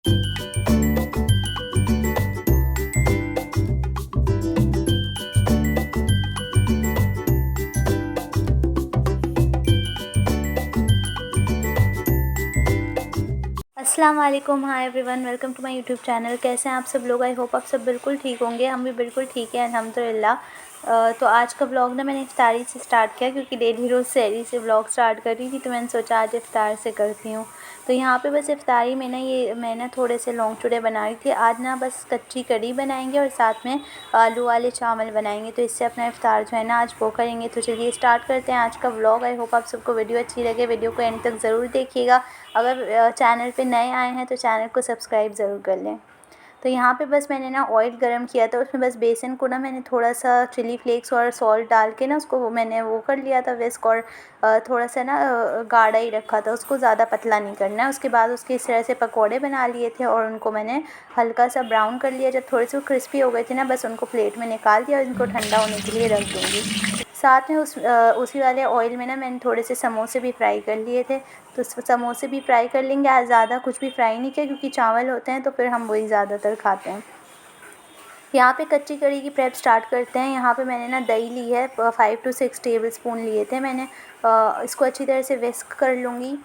अस्सलाम वालेकुम, hi everyone, welcome to my YouTube channel. कैसे हैं आप सब लोग? आई होप आप सब बिल्कुल ठीक होंगे। हम भी बिल्कुल ठीक है अल्हम्दुलिल्लाह। तो आज का व्लॉग ना मैंने इफ्तारी से स्टार्ट किया, क्योंकि डेली रोज़ सहरी से व्लॉग स्टार्ट कर रही थी, तो मैंने सोचा आज इफ्तार से करती हूँ। तो यहाँ पे बस इफ्तारी में ना मैं ना थोड़े से लौंग चूड़े बना रही थी। आज ना बस कच्ची कड़ी बनाएंगे और साथ में आलू वाले चावल बनाएंगे, तो इससे अपना इफ्तार जो है ना आज वो करेंगे। तो चलिए स्टार्ट करते हैं आज का व्लॉग। आई होप आप सबको वीडियो अच्छी लगे। वीडियो को एंड तक ज़रूर देखिएगा। अगर चैनल पे नए आए हैं तो चैनल को सब्सक्राइब ज़रूर कर लें। तो यहाँ पे बस मैंने ना ऑयल गरम किया था, उसमें बस बेसन को ना मैंने थोड़ा सा चिली फ्लेक्स और सॉल्ट डाल के ना उसको मैंने वो कर लिया था विस्क, और थोड़ा सा ना गाढ़ा ही रखा था, उसको ज़्यादा पतला नहीं करना है। उसके बाद उसके इस तरह से पकौड़े बना लिए थे और उनको मैंने हल्का सा ब्राउन कर लिया। जब थोड़े से वो क्रिस्पी हो गए थे ना, बस उनको प्लेट में निकाल दिया और इनको ठंडा होने के लिए रख दूँगी। साथ में उसी वाले ऑयल में ना मैंने थोड़े से समोसे भी फ्राई कर लिए थे, तो समोसे भी फ्राई कर लेंगे। आज ज़्यादा कुछ भी फ्राई नहीं किया, क्योंकि चावल होते हैं तो फिर हम वही ज़्यादातर खाते हैं। यहाँ पे कच्ची कड़ी की प्रेप स्टार्ट करते हैं। यहाँ पे मैंने ना दही ली है, 5 to 6 टेबल स्पून लिए थे मैंने। इसको अच्छी तरह से विस्क कर लूँगी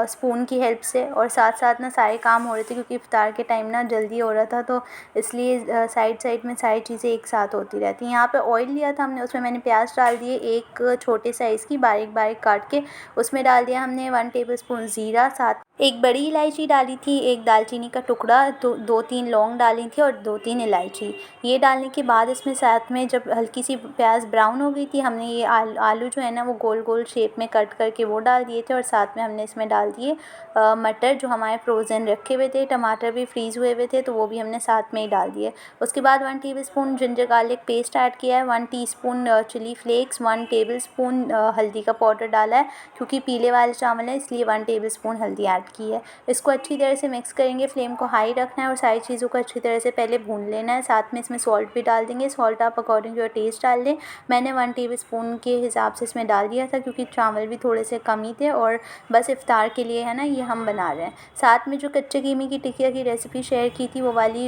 स्पून की हेल्प से, और साथ साथ ना सारे काम हो रहे थे, क्योंकि इफ्तार के टाइम ना जल्दी हो रहा था, तो इसलिए साइड साइड में सारी चीज़ें एक साथ होती रहती हैं। यहाँ पे ऑयल लिया था हमने, उसमें मैंने प्याज डाल दिए एक छोटे साइज़ की बारीक बारीक काट के। उसमें डाल दिया हमने 1 टेबल स्पून ज़ीरा, साथ एक बड़ी इलायची डाली थी, एक दालचीनी का टुकड़ा, दो तीन लौंग डाली थी और 2-3 इलायची। ये डालने के बाद इसमें साथ में जब हल्की सी प्याज ब्राउन हो गई थी, हमने ये आलू जो है ना वो गोल गोल शेप में कट करके वो डाल दिए थे, और साथ में हमने इसमें डाल दिए मटर जो हमारे फ्रोज़न रखे हुए थे। टमाटर भी फ्रीज़ हुए हुए थे, तो वो भी हमने साथ में ही डाल दिए। उसके बाद 1 teaspoon ginger garlic paste add किया है, 1 teaspoon chili flakes, 1 tablespoon हल्दी का पाउडर डाला है, क्योंकि पीले वाले चावल है इसलिए 1 टेबल स्पून हल्दी ऐड की है। इसको अच्छी तरह से मिक्स करेंगे, फ्लेम को हाई रखना है और सारी चीज़ों को अच्छी तरह से पहले भून लेना है। साथ में इसमें सॉल्ट भी डाल देंगे, सॉल्ट आप अकॉर्डिंग टू योर टेस्ट डाल दें। मैंने 1 टेबल स्पून के हिसाब से इसमें डाल दिया था, क्योंकि चावल भी थोड़े से कम ही थे और बस इफ्तार के लिए है ना ये हम बना रहे हैं। साथ में जो कच्चे कीमे की टिकिया की रेसिपी शेयर की थी, वो वाली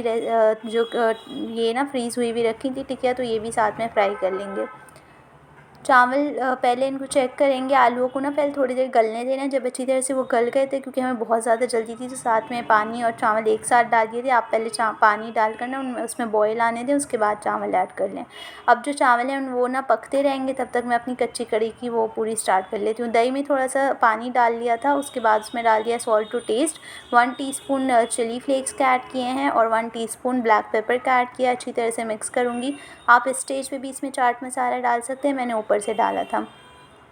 ये ना फ्रीज़ हुई भी रखी थी टिकिया, तो ये भी साथ में फ्राई कर लेंगे। चावल पहले इनको चेक करेंगे, आलूओं को ना पहले थोड़ी देर गलने देना। जब अच्छी तरह से वो गल गए थे, क्योंकि हमें बहुत ज़्यादा जल्दी थी, तो साथ में पानी और चावल एक साथ डाल दिए थे। आप पहले पानी डालकर ना उसमें बॉयल आने दें, उसके बाद चावल ऐड कर लें। अब जो चावल हैं वो ना पकते रहेंगे, तब तक मैं अपनी कच्ची कड़ी की वो पूरी स्टार्ट कर लेती हूँ। दही में थोड़ा सा पानी डाल लिया था, उसके बाद उसमें डाल दिया salt to taste, 1 teaspoon chili flakes का ऐड किए हैं और 1 टीस्पून ब्लैक पेपर का ऐड किया। अच्छी तरह से मिक्स करूँगी। आप इस स्टेज पे भी इसमें चाट मसाला डाल सकते हैं, मैंने ऊपर से डाला था।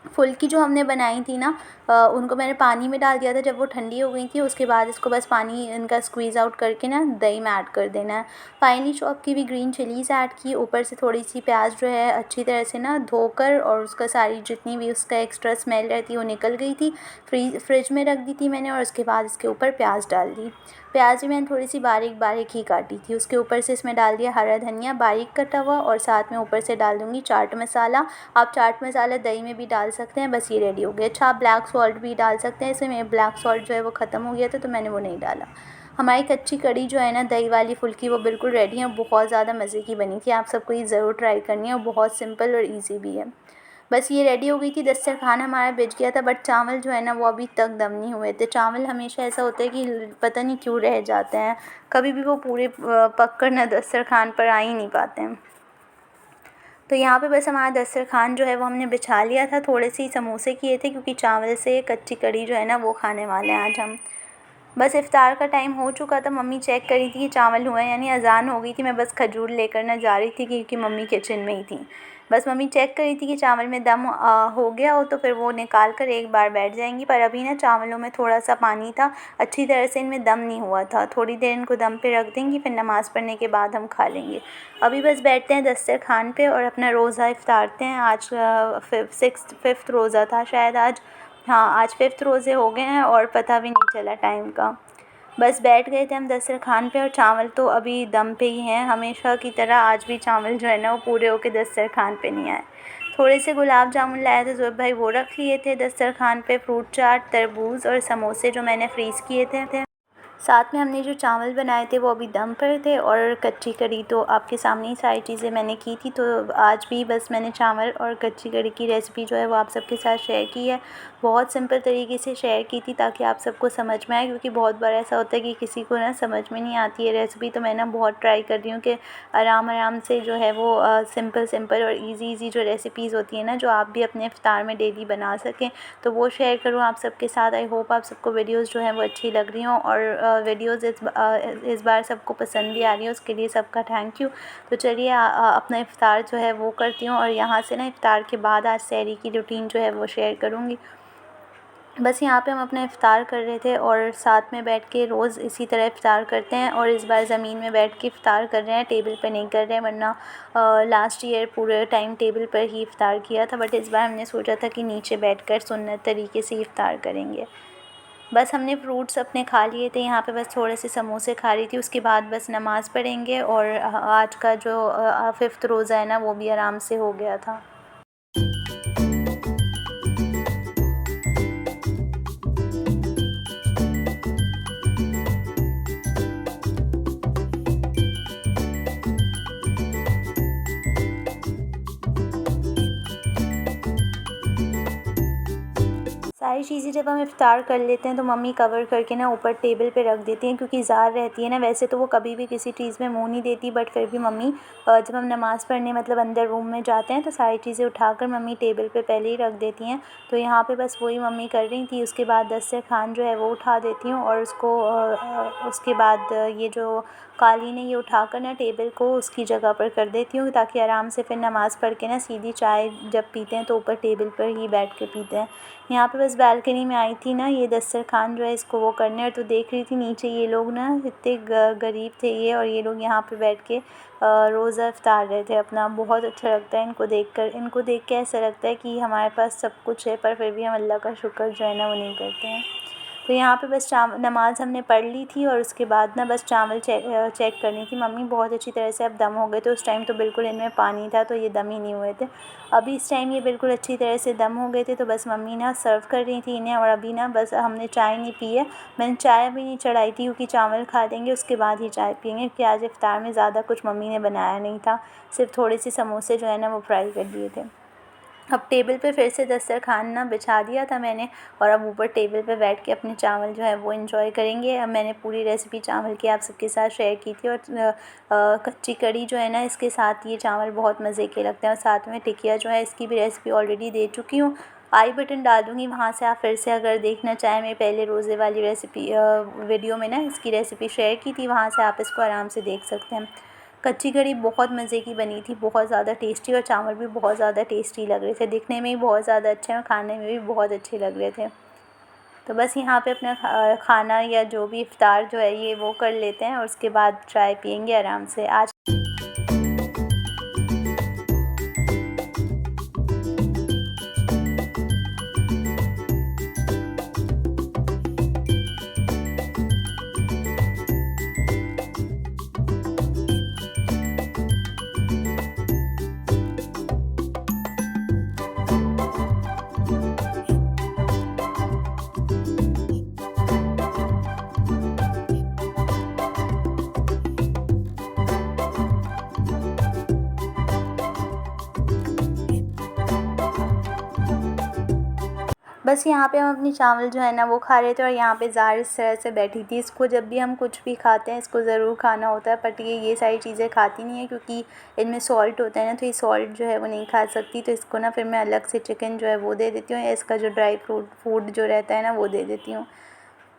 फुल्की जो हमने बनाई थी ना, उनको मैंने पानी में डाल दिया था। जब वो ठंडी हो गई थी, उसके बाद इसको बस पानी इनका स्क्वीज़ आउट करके ना दही में ऐड कर देना है। फाइनली चॉप की हुई ग्रीन चिलीज़ ऐड की, ऊपर से थोड़ी सी प्याज जो है अच्छी तरह से ना धोकर, और उसका सारी जितनी भी उसका एक्स्ट्रा स्मेल रहती है वो निकल गई थी। फ्रिज में रख दी थी मैंने, और उसके बाद इसके ऊपर प्याज डाल दी। प्याज भी मैंने थोड़ी सी बारीक बारीक ही काटी थी। उसके ऊपर से इसमें डाल दिया हरा धनिया बारीक कटा हुआ, और साथ में ऊपर से डाल दूँगी चाट मसाला। आप चाट मसाला दही में भी डाल सकते हैं। बस ये रेडी हो गया। अच्छा, आप ब्लैक सॉल्ट भी डाल सकते हैं। इसमें मेरा ब्लैक सॉल्ट जो है वो ख़त्म हो गया था, तो मैंने वो नहीं डाला। हमारी कच्ची कड़ी जो है ना दही वाली फुल्की, वो बिल्कुल रेडी है। बहुत ज़्यादा मज़े की बनी थी। आप सबको ये ज़रूर ट्राई करनी है, और बहुत सिंपल और ईजी भी है। बस ये रेडी हो गई थी। दस्तरखान हमारा बिछ गया था, बट चावल जो है ना वो अभी तक दम नहीं हुए थे। चावल हमेशा ऐसा होता है कि पता नहीं क्यों रह जाते हैं, कभी भी वो पूरे पक कर ना दस्तरखान पर आ ही नहीं पाते हैं। तो यहाँ पे बस हमारा दस्तरखान जो है वो हमने बिछा लिया था। थोड़े से ही समोसे किए थे, क्योंकि चावल से कच्ची कड़ी जो है ना वो खाने वाले हैं आज हम। बस इफ़्तार का टाइम हो चुका था। मम्मी चेक करी थी कि चावल हुए, यानी अज़ान हो गई थी। मैं बस खजूर लेकर ना जा रही थी, क्योंकि मम्मी किचन में ही थी। बस मम्मी चेक करी थी कि चावल में दम हो गया हो, तो फिर वो निकाल कर एक बार बैठ जाएंगी। पर अभी ना चावलों में थोड़ा सा पानी था, अच्छी तरह से इनमें दम नहीं हुआ था। थोड़ी देर इनको दम पे रख देंगी, फिर नमाज़ पढ़ने के बाद हम खा लेंगे। अभी बस बैठते हैं दस्तरखान पे और अपना रोज़ा इफ्तारते हैं। आज 5th रोज़ा था शायद आज। हाँ, आज 5th रोज़े हो गए हैं और पता भी नहीं चला टाइम का। बस बैठ गए थे हम दस्तरखान पे, और चावल तो अभी दम पे ही हैं। हमेशा की तरह आज भी चावल जो है ना वो पूरे होके दस्तरखान पे नहीं आए। थोड़े से गुलाब जामुन लाए थे ज़ुबैर भाई, वो रख लिए थे दस्तरखान पे। फ्रूट चाट, तरबूज और समोसे जो मैंने फ्रीज़ किए थे। साथ में हमने जो चावल बनाए थे वो अभी दम पर थे, और कच्ची कड़ी तो आपके सामने ही सारी चीज़ें मैंने की थी। तो आज भी बस मैंने चावल और कच्ची कड़ी की रेसिपी जो है वो आप सबके साथ शेयर की है। बहुत सिंपल तरीके से शेयर की थी ताकि आप सबको समझ में आए, क्योंकि बहुत बार ऐसा होता है कि किसी को ना समझ में नहीं आती है रेसिपी। तो मैं ना बहुत ट्राई कर रही हूँ कि आराम से जो है वो सिंपल और ईज़ी जो रेसिपीज़ होती हैं ना, जो आप भी अपने इफ्तार में डेली बना सकें, तो वो शेयर करूँ आप सबके साथ। आई होप आप सबको वीडियोस जो हैं वो अच्छी लग रही हों, और वीडियोस इस बार सबको पसंद भी आ रही है, उसके लिए सबका थैंक यू। तो चलिए अपना इफ्तार जो है वो करती हूँ, और यहाँ से ना इफ्तार के बाद आज सहरी की रूटीन जो है वो शेयर करूँगी। बस यहाँ पे हम अपना इफ़्तार कर रहे थे, और साथ में बैठ के रोज़ इसी तरह इफ़्तार करते हैं, और इस बार ज़मीन में बैठ के इफ़्तार कर रहे हैं, टेबल पे नहीं कर रहे हैं। वरना लास्ट ईयर पूरे टाइम टेबल पर ही इफ़्तार किया था, बट इस बार हमने सोचा था कि नीचे बैठकर सुन्नत तरीके से इफ़्तार करेंगे। बस हमने फ्रूट्स अपने खा लिए थे, यहाँ पे बस थोड़े से समोसे खा रही थी। उसके बाद बस नमाज़ पढ़ेंगे, और आज का जो 5th रोज़ा है ना वो भी आराम से हो गया था। सारी चीज़ें जब हम इफ़्तार कर लेते हैं तो मम्मी कवर करके ना ऊपर टेबल पे रख देती हैं, क्योंकि ज़ार रहती है ना। वैसे तो वो कभी भी किसी चीज़ में मुँह नहीं देती, बट फिर भी मम्मी जब हम नमाज़ पढ़ने मतलब अंदर रूम में जाते हैं तो सारी चीज़ें उठाकर मम्मी टेबल पे पहले ही रख देती हैं। तो यहाँ पे बस वही मम्मी कर रही थी। उसके बाद दस्तरख़्वान जो है वो उठा देती हूँ, और उसको उसके बाद ये जो कालीन है ये उठाकर ना टेबल को उसकी जगह पर कर देती हूँ, ताकि आराम से फिर नमाज़ पढ़ के ना सीधी चाय जब पीते हैं तो ऊपर टेबल पर ही बैठ के पीते हैं। यहाँ पे बस बालकनी में आई थी ना ये दस्तरख़्वान जो है इसको वो करने, और तो देख रही थी नीचे ये लोग ना इतने गरीब थे ये, और ये लोग यहाँ पे बैठ के रोज़ा इफ़्तार रहे थे अपना। बहुत अच्छा लगता है इनको देखकर। इनको देख के ऐसा लगता है कि हमारे पास सब कुछ है, पर फिर भी हम अल्लाह का शुक्र जो है ना वो नहीं करते हैं। तो यहाँ पे बस नमाज़ हमने पढ़ ली थी, और उसके बाद ना बस चावल चेक करनी थी। मम्मी बहुत अच्छी तरह से अब दम हो गए थे। उस टाइम तो बिल्कुल इनमें पानी था, तो ये दम ही नहीं हुए थे। अभी इस टाइम ये बिल्कुल अच्छी तरह से दम हो गए थे, तो बस मम्मी ना सर्व कर रही थी इन्हें। और अभी ना बस हमने चाय नहीं पी है। मैंने चाय अभी नहीं चढ़ाई थी, क्योंकि चावल खा लेंगे उसके बाद ही चाय पिएंगे, क्योंकि आज इफ़्तार में ज़्यादा कुछ मम्मी ने बनाया नहीं था। सिर्फ थोड़े से समोसे जो है ना वो फ्राई कर लिए थे। अब टेबल पे फिर से दस्तरख़्वान ना बिछा दिया था मैंने, और अब ऊपर टेबल पे बैठ के अपने चावल जो है वो एंजॉय करेंगे। अब मैंने पूरी रेसिपी चावल की आप सबके साथ शेयर की थी, और कच्ची कड़ी जो है ना इसके साथ ये चावल बहुत मज़े के लगते हैं। और साथ में टिकिया जो है इसकी भी रेसिपी ऑलरेडी दे चुकी हूँ, आई बटन डाल दूँगी, वहाँ से आप फिर से अगर देखना चाहें मेरे पहले रोज़े वाली रेसिपी वीडियो में ना इसकी रेसिपी शेयर की थी, वहाँ से आप इसको आराम से देख सकते हैं। कच्ची कड़ी बहुत मज़े की बनी थी, बहुत ज़्यादा टेस्टी, और चावल भी बहुत ज़्यादा टेस्टी लग रहे थे। दिखने में ही बहुत ज़्यादा अच्छे और खाने में भी बहुत अच्छे लग रहे थे। तो बस यहाँ पे अपना खाना या जो भी इफ़्तार जो है ये वो कर लेते हैं, और उसके बाद चाय पिएंगे आराम से। आज बस यहाँ पे हम अपनी चावल जो है ना वो खा रहे थे, और यहाँ पे ज़ार इस तरह से बैठी थी। इसको जब भी हम कुछ भी खाते हैं इसको ज़रूर खाना होता है, बट ये सारी चीज़ें खाती नहीं है, क्योंकि इनमें सॉल्ट होता है ना, तो ये सॉल्ट जो है वो नहीं खा सकती। तो इसको ना फिर मैं अलग से चिकन जो है वो दे देती हूँ, या इसका जो ड्राई फूड जो रहता है ना वो दे देती हूँ।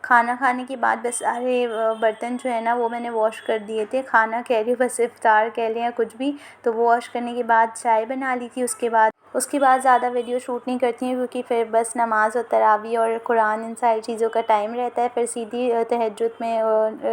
खाना खाने के बाद बस सारे बर्तन जो है ना वो मैंने वॉश कर दिए थे। खाना कह रही हूँ, बस इफ़्तार कह लें या कुछ भी, तो वो वॉश करने के बाद चाय बना ली थी। उसके बाद ज़्यादा वीडियो शूट नहीं करती हूँ, क्योंकि फिर बस नमाज़ और तरावी और कुरान इन सारी चीज़ों का टाइम रहता है। फिर सीधी तहज्जुद में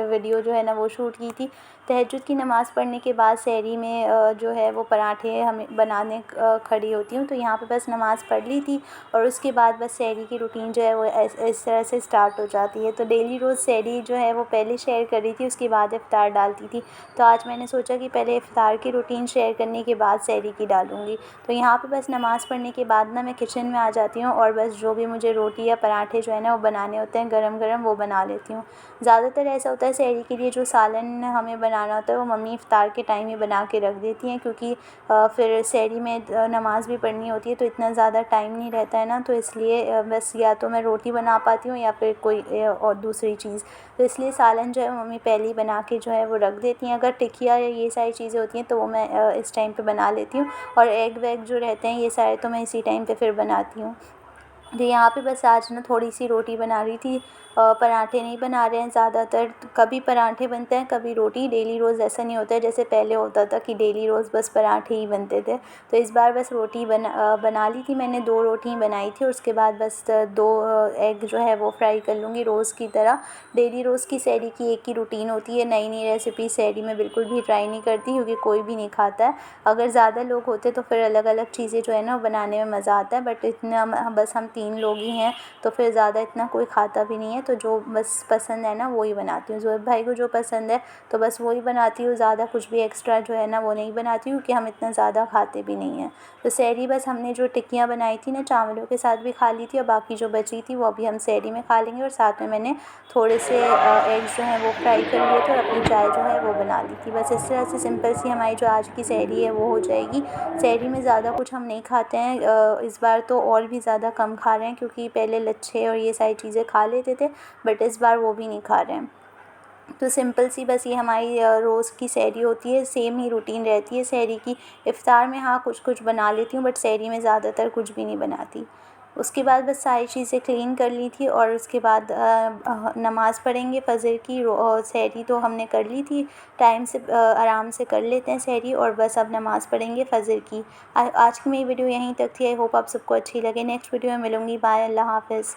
वीडियो जो है ना वो शूट की थी। तहज्जुद की नमाज़ पढ़ने के बाद सहरी में जो है वो पराठे हमें बनाने खड़ी होती हूँ। तो यहाँ पे बस नमाज़ पढ़ ली थी, और उसके बाद बस सहरी की रूटीन जो है वो इस तरह से स्टार्ट हो जाती है। तो डेली रोज़ सहरी जो है वो पहले शेयर कर रही थी, उसके बाद इफ़्तार डालती थी। तो आज मैंने सोचा कि पहले इफ़्तार की रूटीन शेयर करने के बाद सहरी की डालूँगी। तो यहाँ पे बस नमाज़ पढ़ने के बाद ना मैं किचन में आ जाती हूँ और बस जो भी मुझे रोटी या पराठे जो है ना वो बनाने होते हैं गरम गरम, वो बना लेती हूँ। ज़्यादातर ऐसा होता है सहरी के लिए जो सालन हमें बनाना होता है वो मम्मी इफ़्तार के टाइम ही बना के रख देती हैं, क्योंकि फिर सहरी में नमाज़ भी पढ़नी होती है तो इतना ज़्यादा टाइम नहीं रहता है ना, तो इसलिए बस या तो मैं रोटी बना पाती हूँ या फिर कोई और दूसरी चीज़। तो इसलिए सालन जो है मम्मी पहले ही बना के जो है वो रख देती हैं। अगर टिकिया या ये सारी चीज़ें होती हैं तो वो मैं इस टाइम पे बना लेती हूँ, और एग वैग जो रहते हैं ये सारे तो मैं इसी टाइम पे फिर बनाती हूँ। तो यहाँ पे बस आज ना थोड़ी सी रोटी बना रही थी, पराठे नहीं बना रहे हैं ज़्यादातर। कभी पराठे बनते हैं कभी रोटी, डेली रोज़ ऐसा नहीं होता है जैसे पहले होता था कि डेली रोज़ बस पराठे ही बनते थे। तो इस बार बस रोटी बना ली थी मैंने, 2 रोटी बनाई थी और उसके बाद बस 2 एग जो है वो फ्राई कर लूँगी रोज़ की तरह। डेली रोज़ की सहरी की एक ही रूटीन होती है, नई नई रेसिपी सहरी में बिल्कुल भी ट्राई नहीं करती, क्योंकि कोई भी नहीं खाता है। अगर ज़्यादा लोग होते तो फिर अलग अलग चीज़ें जो है ना वो बनाने में मज़ा आता है, बट इतना बस हम 3 लोग ही हैं तो फिर ज़्यादा इतना कोई खाता भी नहीं है, तो जो बस पसंद है ना वो ही बनाती हूँ। ज़ोहैब भाई को जो पसंद है तो बस वो ही बनाती हूँ, ज़्यादा कुछ भी एक्स्ट्रा जो है ना वो नहीं बनाती हूँ, क्योंकि हम इतना ज़्यादा खाते भी नहीं हैं। तो सहरी बस हमने जो टिक्कियाँ बनाई थी ना चावलों के साथ भी खा ली थी, और बाकी जो बची थी वो अभी हम सहरी में खा लेंगे। और साथ में मैंने थोड़े से एग्स जो हैं वो फ्राई कर लिए थे और अपनी चाय जो है वो बना ली थी। बस इस तरह से सिंपल सी हमारी जो आज की सहरी है वो हो जाएगी। सहरी में ज़्यादा कुछ हम नहीं खाते हैं, इस बार तो और भी ज़्यादा कम खा रहे हैं, क्योंकि पहले लच्छे और ये सारी चीज़ें खा लेते थे, बट इस बार वो भी नहीं खा रहे हैं। तो सिंपल सी बस ये हमारी रोज़ की सहरी होती है, सेम ही रूटीन रहती है सहरी की। इफ़्तार में हाँ कुछ कुछ बना लेती हूँ, बट सहरी में ज़्यादातर कुछ भी नहीं बनाती। उसके बाद बस सारी चीज़ें क्लीन कर ली थी और उसके बाद नमाज़ पढ़ेंगे फ़जर की। सहरी तो हमने कर ली थी टाइम से, आराम से कर लेते हैं सहरी, और बस अब नमाज़ पढ़ेंगे फ़जर की। आज की मेरी वीडियो यहीं तक थी। आई होप आप सबको अच्छी लगे। नेक्स्ट वीडियो में मिलूँगी। बाय, अल्लाह हाफ़िज़।